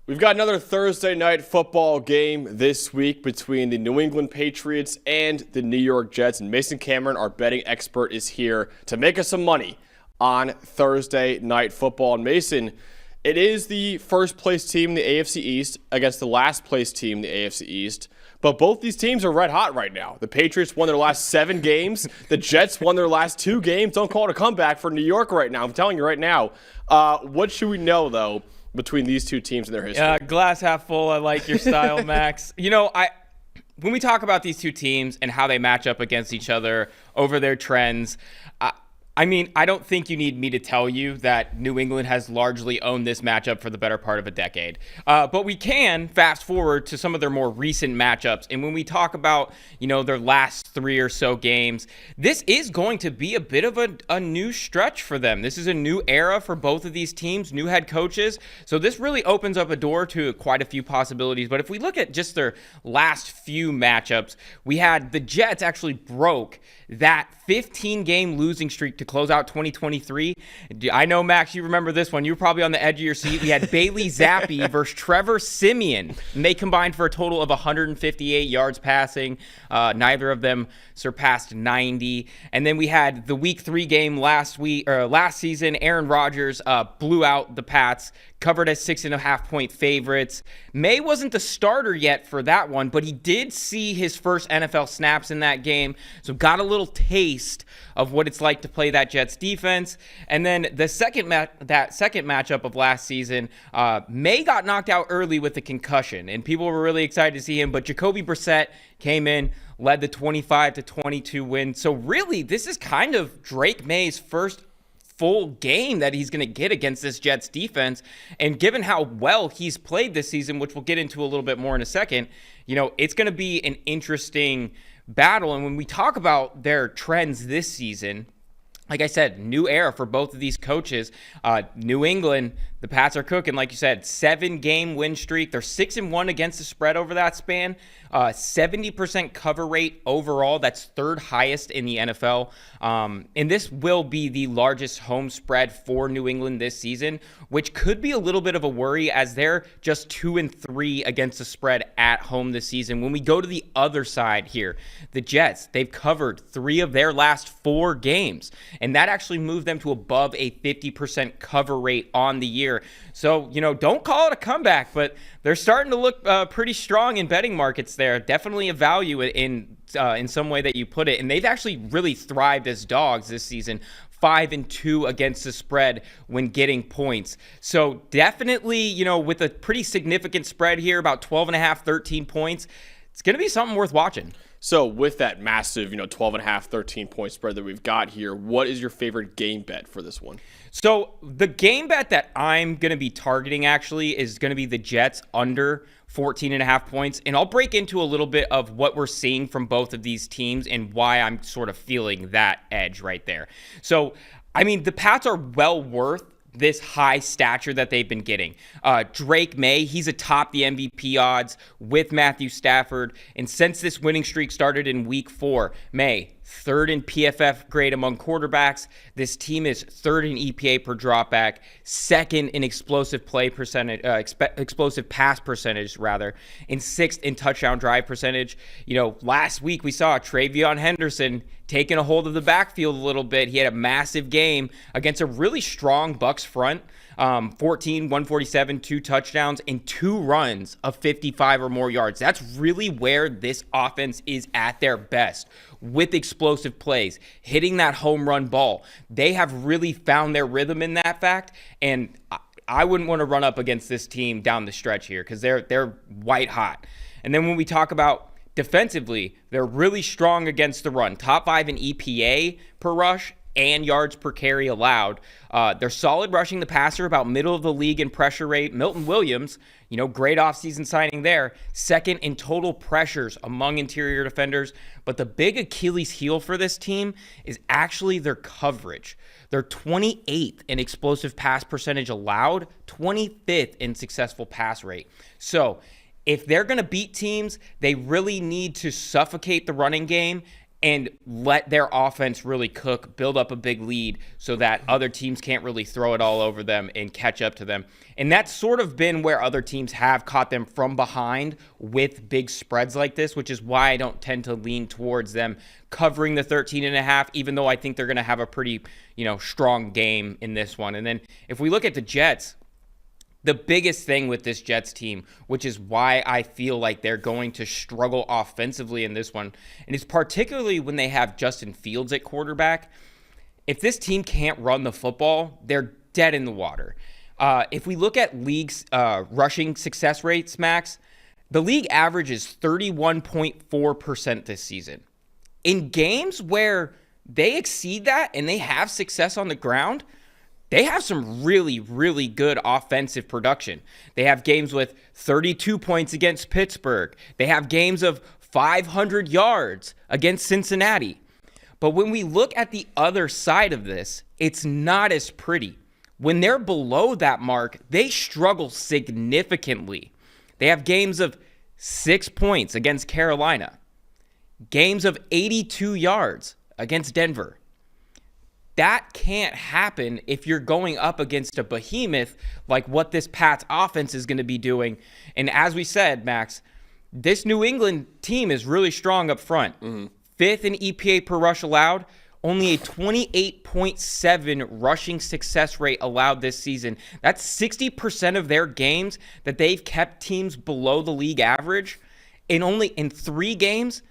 We've got another Thursday night football game this week between the New England Patriots and the New York Jets. And Mason Cameron, our betting expert, is here to make us some money on Thursday night football. And Mason, it is the first place team in the AFC East against the last place team in the AFC East. But both these teams are red hot right now. The Patriots won their last 7 games. The Jets won their last 2 games. Don't call it a comeback for New York right now. I'm telling you right now. What should we know, though, between these two teams and their history? Glass half full. I like your style, Max. When we talk about these two teams and how they match up against each other over their trends, I don't think you need me to tell you that New England has largely owned this matchup for the better part of a decade. But we can fast forward to some of their more recent matchups. And when we talk about, their last 3 or so games, this is going to be a bit of a new stretch for them. This is a new era for both of these teams, new head coaches. So this really opens up a door to quite a few possibilities. But if we look at just their last few matchups, we had the Jets actually broke that 15-game losing streak to close out 2023. I know, Max, you remember this one. You were probably on the edge of your seat. We had Bailey Zappi versus Trevor Siemian, and they combined for a total of 158 yards passing. Neither of them surpassed 90. And then we had the Week 3 game last season. Aaron Rodgers blew out the Pats, covered as 6.5-point favorites. May wasn't the starter yet for that one, but he did see his first NFL snaps in that game, so got a little taste of what it's like to play that Jets defense. And then the second matchup of last season, May got knocked out early with a concussion, and people were really excited to see him, but Jacoby Brissett came in, led the 25-22 win. So really, this is kind of Drake May's first full game that he's going to get against this Jets defense. And given how well he's played this season, which we'll get into a little bit more in a second, it's going to be an interesting battle. And when we talk about their trends this season, like I said, new era for both of these coaches. New England, the Pats are cooking, like you said, 7-game win streak. They're 6-1 against the spread over that span. 70% cover rate overall. That's third highest in the NFL. And this will be the largest home spread for New England this season, which could be a little bit of a worry as they're just 2-3 against the spread at home this season. When we go to the other side here, the Jets, they've covered 3 of their last 4 games. And that actually moved them to above a 50% cover rate on the year. So, don't call it a comeback, but they're starting to look pretty strong in betting markets there. Definitely a value in some way that you put it. And they've actually really thrived as dogs this season. 5-2 against the spread when getting points. So definitely, with a pretty significant spread here, about 12.5, 13 points, it's going to be something worth watching. So with that massive, 12.5, 13-point spread that we've got here, what is your favorite game bet for this one? So the game bet that I'm going to be targeting actually is going to be the Jets under 14.5 points. And I'll break into a little bit of what we're seeing from both of these teams and why I'm sort of feeling that edge right there. So, the Pats are well worth this high stature that they've been getting. Drake May, he's atop the MVP odds with Matthew Stafford. And since this winning streak started in Week 4, May, 3rd in PFF grade among quarterbacks. This team is 3rd in EPA per dropback, 2nd in explosive pass percentage, and 6th in touchdown drive percentage. Last week we saw TreVeyon Henderson taking a hold of the backfield a little bit. He had a massive game against a really strong Bucs front. 14, 147, 2 touchdowns, and 2 runs of 55 or more yards. That's really where this offense is at their best, with explosive plays, hitting that home run ball. They have really found their rhythm in that fact, and I wouldn't want to run up against this team down the stretch here because they're white hot. And then when we talk about defensively, they're really strong against the run. Top 5 in EPA per rush and yards per carry allowed. They're solid rushing the passer, about middle of the league in pressure rate. Milton Williams, great offseason signing there. 2nd in total pressures among interior defenders. But the big Achilles heel for this team is actually their coverage. They're 28th in explosive pass percentage allowed, 25th in successful pass rate. So if they're going to beat teams, they really need to suffocate the running game and let their offense really cook, build up a big lead so that other teams can't really throw it all over them and catch up to them. And that's sort of been where other teams have caught them from behind with big spreads like this, which is why I don't tend to lean towards them covering the 13.5, even though I think they're going to have a pretty, strong game in this one. And then if we look at the Jets, the biggest thing with this Jets team, which is why I feel like they're going to struggle offensively in this one, and it's particularly when they have Justin Fields at quarterback. If this team can't run the football, they're dead in the water. If we look at league's rushing success rates, Max, the league average is 31.4% this season. In games where they exceed that and they have success on the ground, they have some really, really good offensive production. They have games with 32 points against Pittsburgh. They have games of 500 yards against Cincinnati. But when we look at the other side of this, it's not as pretty. When they're below that mark, they struggle significantly. They have games of 6 points against Carolina, games of 82 yards against Denver. That can't happen if you're going up against a behemoth like what this Pats offense is going to be doing. And as we said, Max, this New England team is really strong up front. Fifth in EPA per rush allowed, only a 28.7 rushing success rate allowed this season. That's 60% of their games that they've kept teams below the league average. In 3 games,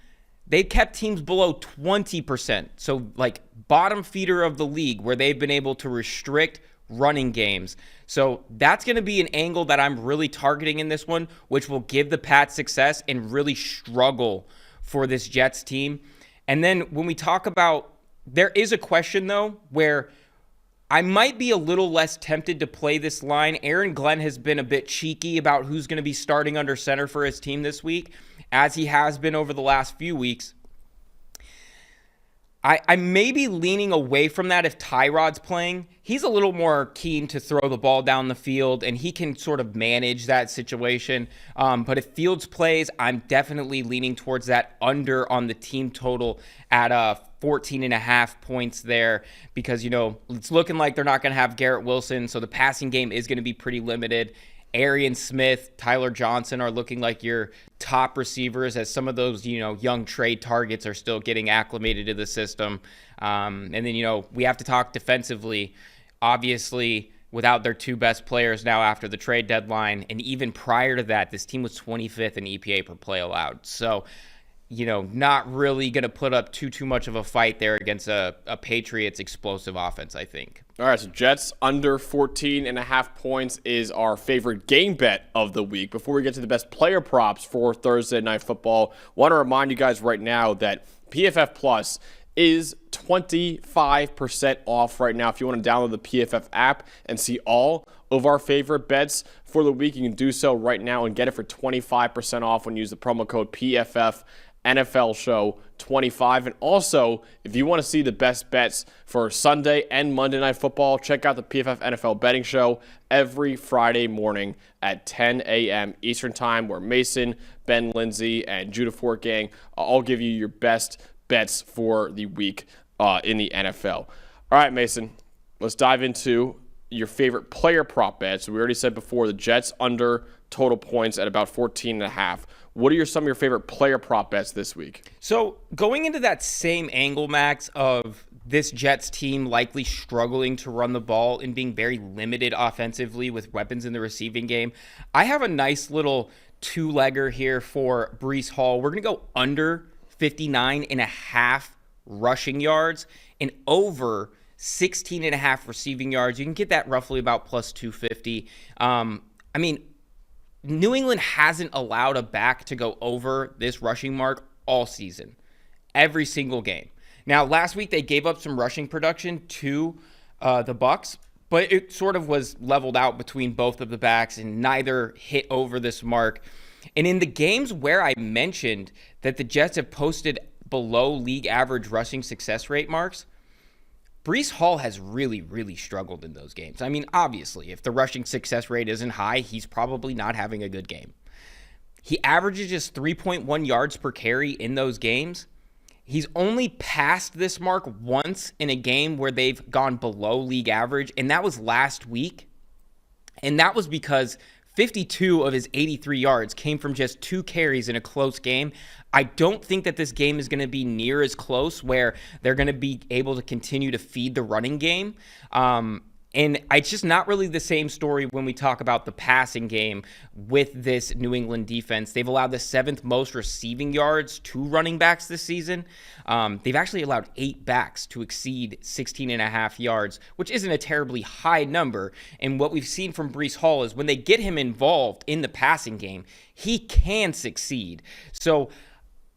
they've kept teams below 20%. So like bottom feeder of the league where they've been able to restrict running games. So that's going to be an angle that I'm really targeting in this one, which will give the Pats success and really struggle for this Jets team. And then when we talk about, there is a question though, where I might be a little less tempted to play this line. Aaron Glenn has been a bit cheeky about who's going to be starting under center for his team this week, as he has been over the last few weeks. I may be leaning away from that if Tyrod's playing. He's a little more keen to throw the ball down the field, and he can sort of manage that situation. But if Fields plays, I'm definitely leaning towards that under on the team total at 14.5 points there because, it's looking like they're not going to have Garrett Wilson, so the passing game is going to be pretty limited. Arian Smith, Tyler Johnson are looking like your top receivers as some of those, young trade targets are still getting acclimated to the system. And then, we have to talk defensively. Obviously, without their 2 best players now after the trade deadline, and even prior to that, this team was 25th in EPA per play allowed. So, not really going to put up too much of a fight there against a Patriots explosive offense, I think. All right, so Jets under 14.5 points is our favorite game bet of the week. Before we get to the best player props for Thursday Night Football, want to remind you guys right now that PFF Plus is 25% off right now. If you want to download the PFF app and see all of our favorite bets for the week, you can do so right now and get it for 25% off when you use the promo code PFF NFL Show 25. And also, if you want to see the best bets for Sunday and Monday Night Football, check out the PFF NFL Betting Show every Friday morning at 10 a.m. Eastern Time, where Mason, Ben Lindsay, and Judah Fort Gang all give you your best bets for the week in the NFL. All right, Mason, let's dive into your favorite player prop bets. We already said before the Jets under total points at about 14.5. What are some of your favorite player prop bets this week? So going into that same angle, Max, of this Jets team likely struggling to run the ball and being very limited offensively with weapons in the receiving game, I have a nice little 2-legger here for Breece Hall. We're going to go under 59.5 rushing yards and over 16.5 receiving yards. You can get that roughly about plus 250. New England hasn't allowed a back to go over this rushing mark all season, every single game. Now, last week they gave up some rushing production to the Bucs, but it sort of was leveled out between both of the backs, and neither hit over this mark. And in the games where I mentioned that the Jets have posted below league average rushing success rate marks, Breece Hall has really, really struggled in those games. Obviously, if the rushing success rate isn't high, he's probably not having a good game. He averages just 3.1 yards per carry in those games, He's only passed this mark once in a game where they've gone below league average, and that was last week. And that was because 52 of his 83 yards came from just 2 carries in a close game. I don't think that this game is going to be near as close where they're going to be able to continue to feed the running game. And it's just not really the same story when we talk about the passing game with this New England defense. They've allowed the 7th most receiving yards to running backs this season. They've actually allowed 8 backs to exceed 16.5 yards, which isn't a terribly high number. And what we've seen from Breece Hall is when they get him involved in the passing game, he can succeed. So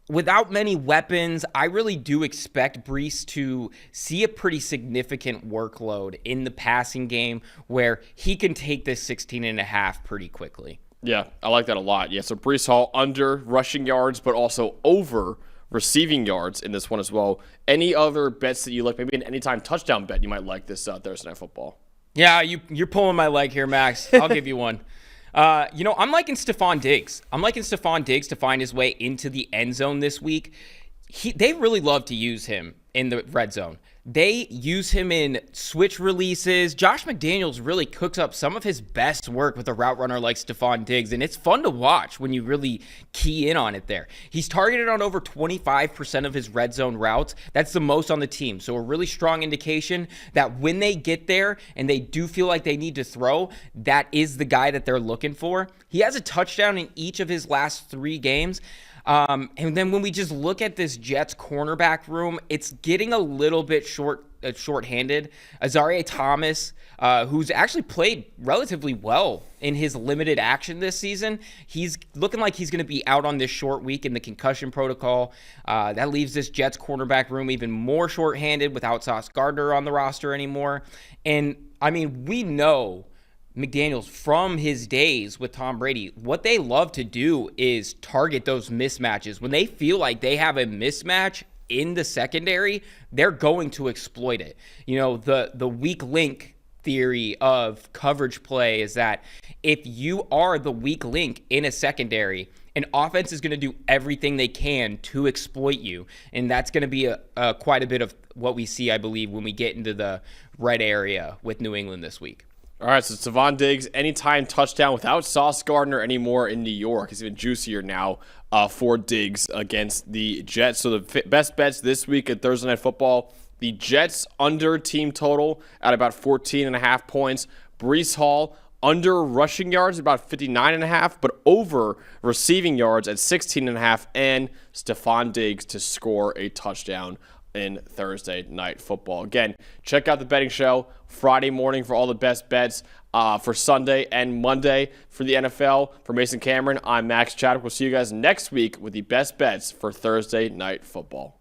without many weapons, I really do expect Breece to see a pretty significant workload in the passing game where he can take this 16.5 pretty quickly. Yeah, I like that a lot. Yeah, so Breece Hall under rushing yards, but also over receiving yards in this one as well. Any other bets that you like? Maybe an anytime touchdown bet you might like this Thursday Night Football. Yeah, you're pulling my leg here, Max. I'll give you one. I'm liking Stephon Diggs. I'm liking Stephon Diggs to find his way into the end zone this week. They really love to use him in the red zone. They use him in switch releases. Josh McDaniels really cooks up some of his best work with a route runner like Stephon Diggs, and it's fun to watch when you really key in on it there. He's targeted on over 25% of his red zone routes. That's the most on the team. So a really strong indication that when they get there and they do feel like they need to throw, that is the guy that they're looking for. He has a touchdown in each of his last 3 games. And then when we just look at this Jets cornerback room, it's getting a little bit short-handed. Azareye'h Thomas, who's actually played relatively well in his limited action this season, he's looking like he's going to be out on this short week in the concussion protocol. That leaves this Jets cornerback room even more short-handed without Sauce Gardner on the roster anymore. And, I mean, we know McDaniels from his days with Tom Brady, what they love to do is target those mismatches. When they feel like they have a mismatch in the secondary, they're going to exploit it. You know, the weak link theory of coverage play is that if you are the weak link in a secondary, an offense is going to do everything they can to exploit you. And that's going to be quite a bit of what we see, I believe, when we get into the red area with New England this week. All right, so Stephon Diggs, anytime touchdown without Sauce Gardner anymore in New York. It's even juicier now for Diggs against the Jets. So the best bets this week at Thursday Night Football, the Jets under team total at about 14.5 points. Breece Hall under rushing yards about 59.5, but over receiving yards at 16.5, and Stephon Diggs to score a touchdown in Thursday Night Football. Again, check out the betting show Friday morning for all the best bets for Sunday and Monday for the NFL. For Mason Cameron, I'm Max Chadwick. We'll see you guys next week with the best bets for Thursday Night Football.